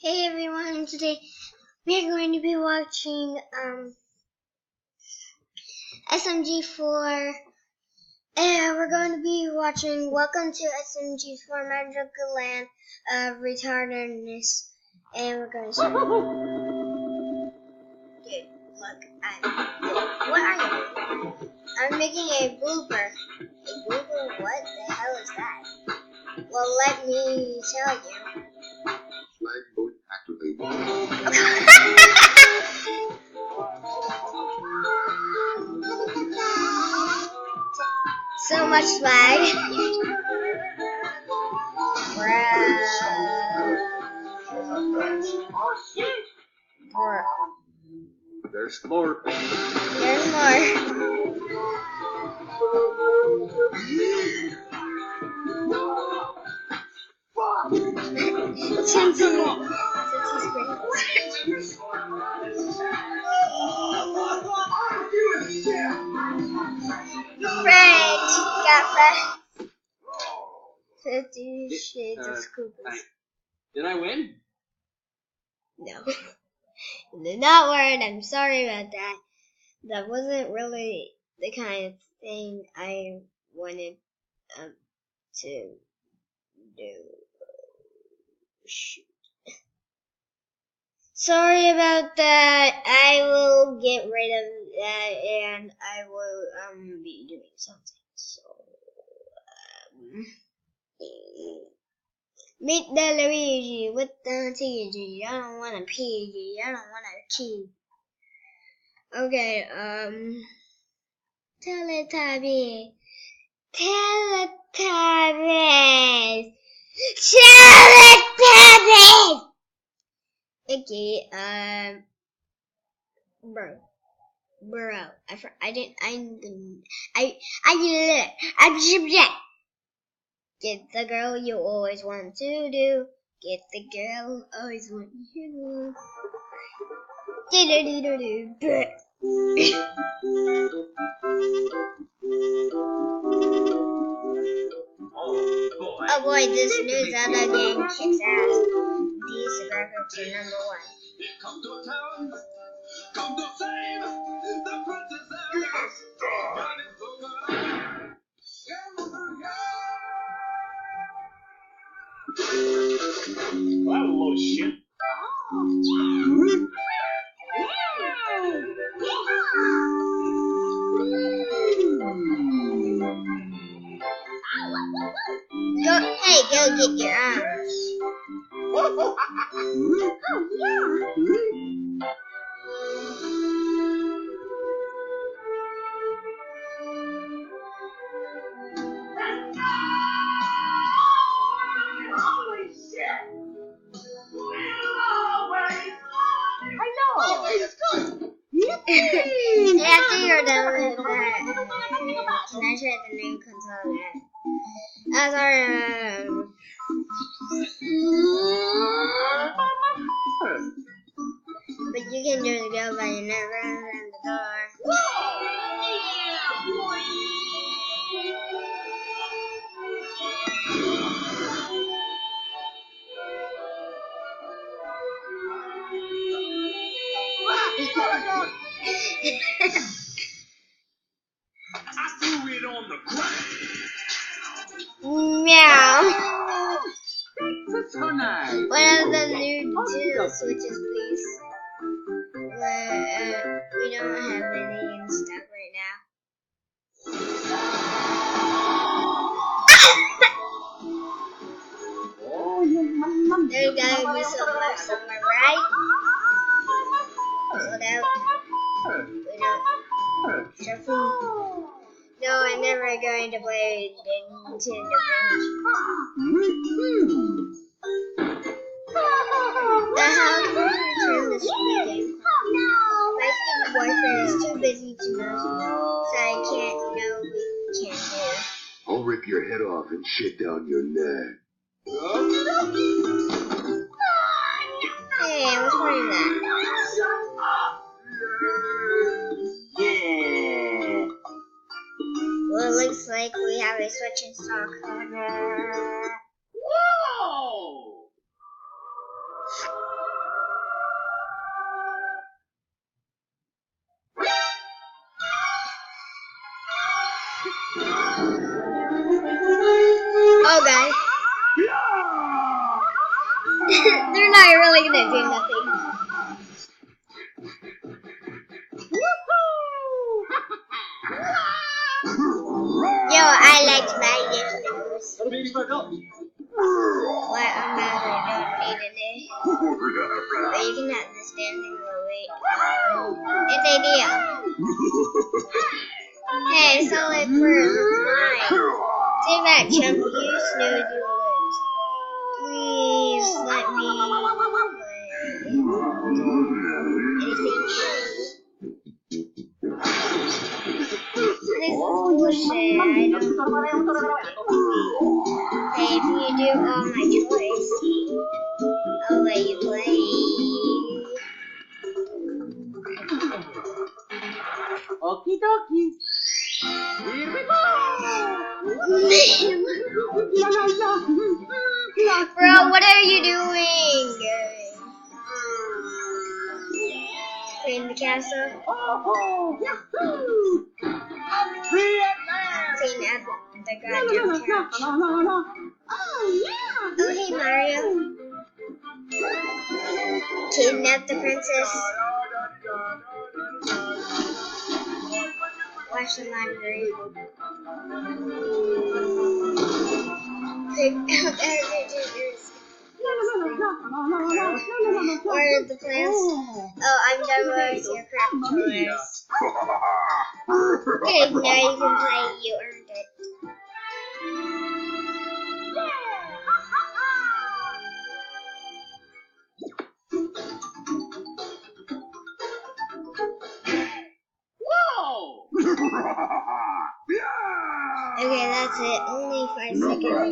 Hey everyone, today we are going to be watching SMG4 and we're going to be watching Welcome to SMG4 Magical Land of Retardedness, and we're going to start. Dude, look, what are you doing? I'm making a blooper. A blooper? What the hell is that? Well, let me tell you. Flag mode activated. So much swag. Bro. There's more. There's more. Since he's great. Friends, got friends. 50 Shades of Scoopers. Did I win? No. Did not win. I'm sorry about that. That wasn't really the kind of thing I wanted to do. Shoot. Sorry about that. I will get rid of that and I will be doing something. So meet the Luigi with the TG. I don't want a PG. I don't want a key. Okay, Teletubbies. Teletubbies. Teletubbies. Okay, bro, get the girl you always want to do. Get the girl always want you to do. Oh boy, this news other game kicks ass. These graphics are number one. Come to town, come to save the princess Well, that was a load of shit. Go get your arms. Holy shit! After you're done with that, can I share the new console yet? Sorry. But you can just go by your never around the door. I threw it on the ground. Meow. That's so nice. What are the new two switches, please? We don't have any in stock right now. There's gotta be some left somewhere, right? Sold out. We don't. Shuffle. No, I'm never going to play Nintendo games. The hell can we return this game? My stupid boyfriend is too busy to know, so I can't know we can't do. I'll rip your head off and shit down your neck. Hey, I was wondering that. Yeah. Well, it looks like we have a switch in stock. Whoa! not really gonna do nothing. Yo, I like Smg4. What about it? Don't need it. But you can have the standing weight. It's ideal. Hey, solid proof. It's mine. Take that, chump. You snooze, you lose. Please let me anything. This is bullshit. I don't Hey, if you do all my choice, I'll let you play. Okie dokie. Here we go. Bro, what are you doing? Clean the castle. Oh, yahoo! Free at last. Clean up the goddamn couch. Oh, yeah. Oh, hey, Mario. Kidnap the princess. Wash the laundry. Pick up everything. Order the plants. Oh, I'm done with your crap toys. Good, now you can play. You earned it. Whoa! Okay, that's it. Only 5 seconds.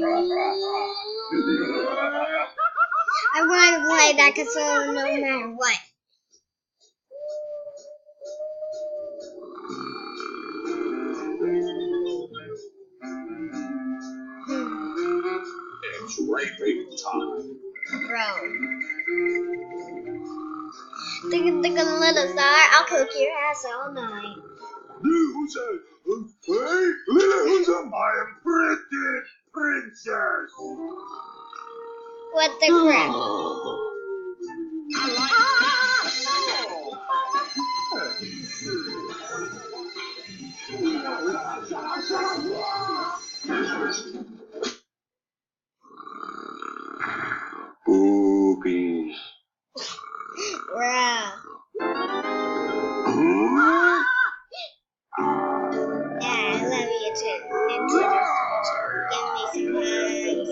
I'm going to play that console no matter what. It's raping time. Bro. Think a little star, I'll cook your ass all night. Loser! Hey, Loser, my pretty princess! What the crap? Boobies. Bruh. Yeah, I love you too. Nintendo Switch. Give me some hugs.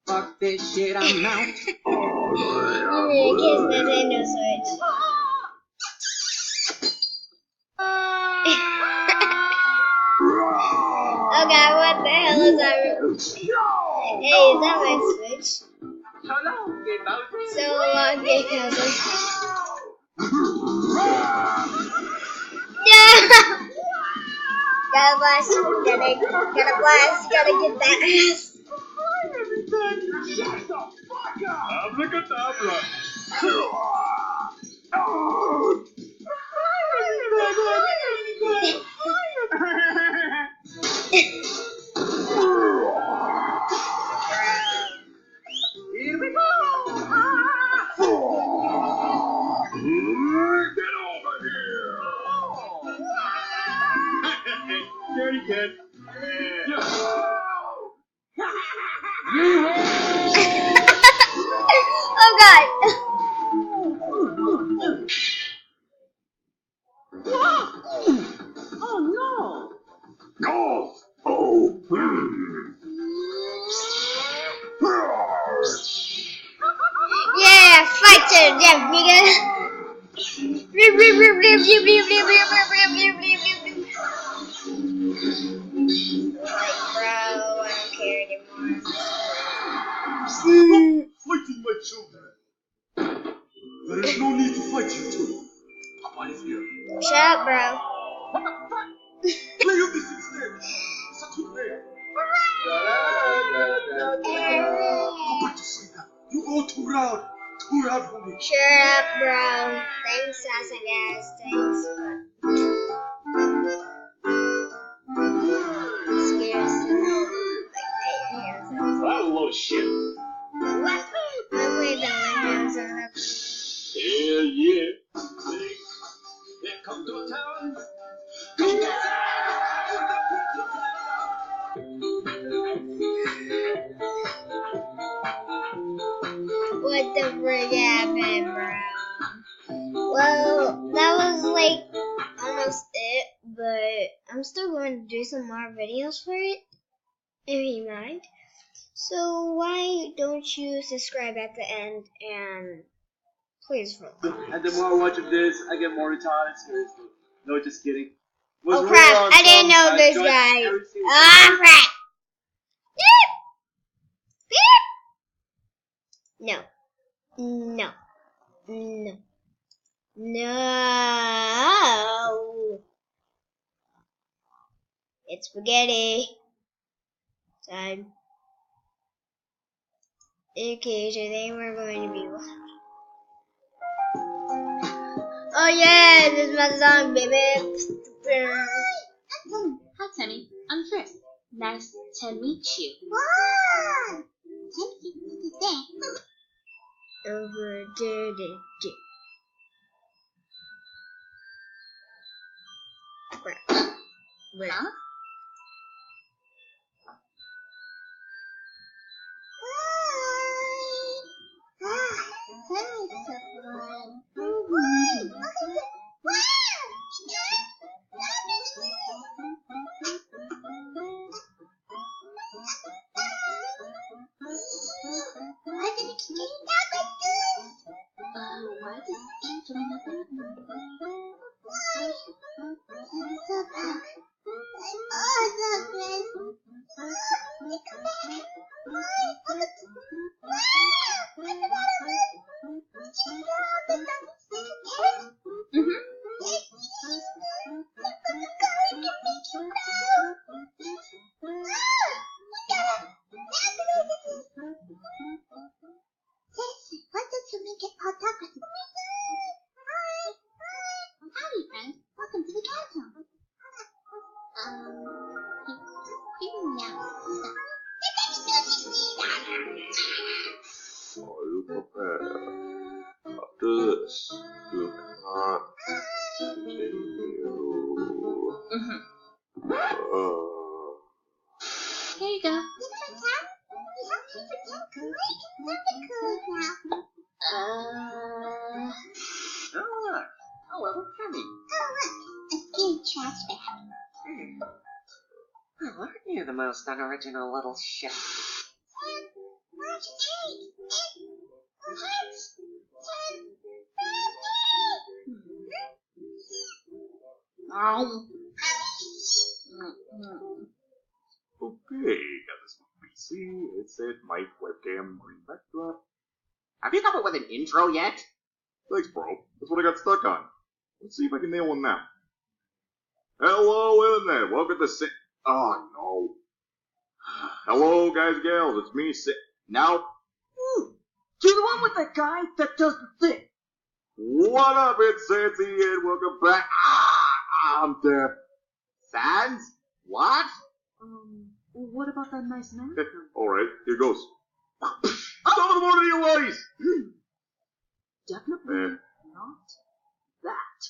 Fuck this shit, I'm out. Give me a kiss, Nintendo Switch. Oh god, what the hell is that? Hey, is that my Switch? So long, Gay Cousin. No! Gotta blast, gotta blast, gotta get that ass. Shut the fuck up! Abracadabra! Here we go. Get over here! Dirty kid. Oh god! Oh no! No! Oh, Yeah, fight to the death, nigga! Like, bro, I don't care anymore. Fighting my children. There is no need to fight you two. Papa is here. Shut up, bro. What the fuck? Play of this instead. Such a player. Go back to sleep now. You go too loud. Too hard for me. Shut up, bro. Thanks, Sass, I guess. Thanks, but it scares me. Like, your hands up. What a load of shit. What? Wait, my hands are up. Hell yeah. Yeah, come to town. Come to town. What the frick happened, bro? Well, that was like almost it, but I'm still going to do some more videos for it, if you mind. So why don't you subscribe at the end and please relax. And the more I watch of this, I get more retarded. Seriously. No, just kidding. Was Oh real crap, awesome. I didn't know I this enjoyed guy. every single Ah crap! Beep! Beep! No. No. No. It's spaghetti time. Okay, so then we're going to be. Oh yeah, this is my song, baby. Hi, Timmy. I'm Chris. Nice to meet you. Wow! Over there, Where? Huh? Why is this game doing nothing? Howdy, friend. Welcome to the castle. Are you prepared? After this, you can't continue. Here you go. Oh, look. Oh, little Timmy. Oh, aren't you the most unoriginal little shit? Okay, got this one PC, headset, mic, webcam, green backdrop. Have you come up with an intro yet? Thanks, bro. That's what I got stuck on. Let's see if I can nail one now. Hello, Internet. Welcome to Oh, no. Hello, guys and gals. It's me, Now, You're the one with the guy that does the thing. what up? It's Santy, and welcome back. I'm deaf. Sans? What? What about that nice man? Alright, here goes. Top of the morning to you, ladies! Definitely not that.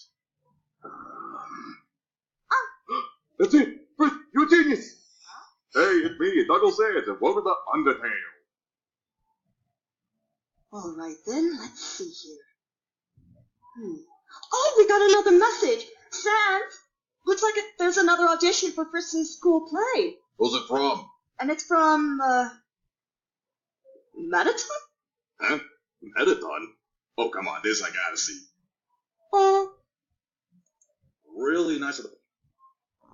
That's it! Chris, you're a genius! Hey, it's me, Douglas Sands, and welcome to Undertale. Alright then, let's see here. Oh, we got another message! Sans! Looks like there's another audition for Fritz's school play. Who's it from? And it's from, Metaton? Huh? Metaton? Oh, come on, this I gotta see. Oh. Really nice of the...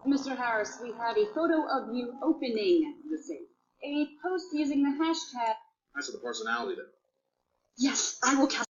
Mr. Harris, we have a photo of you opening the safe. A post using the hashtag. Nice of the personality, then. Yes, I will cast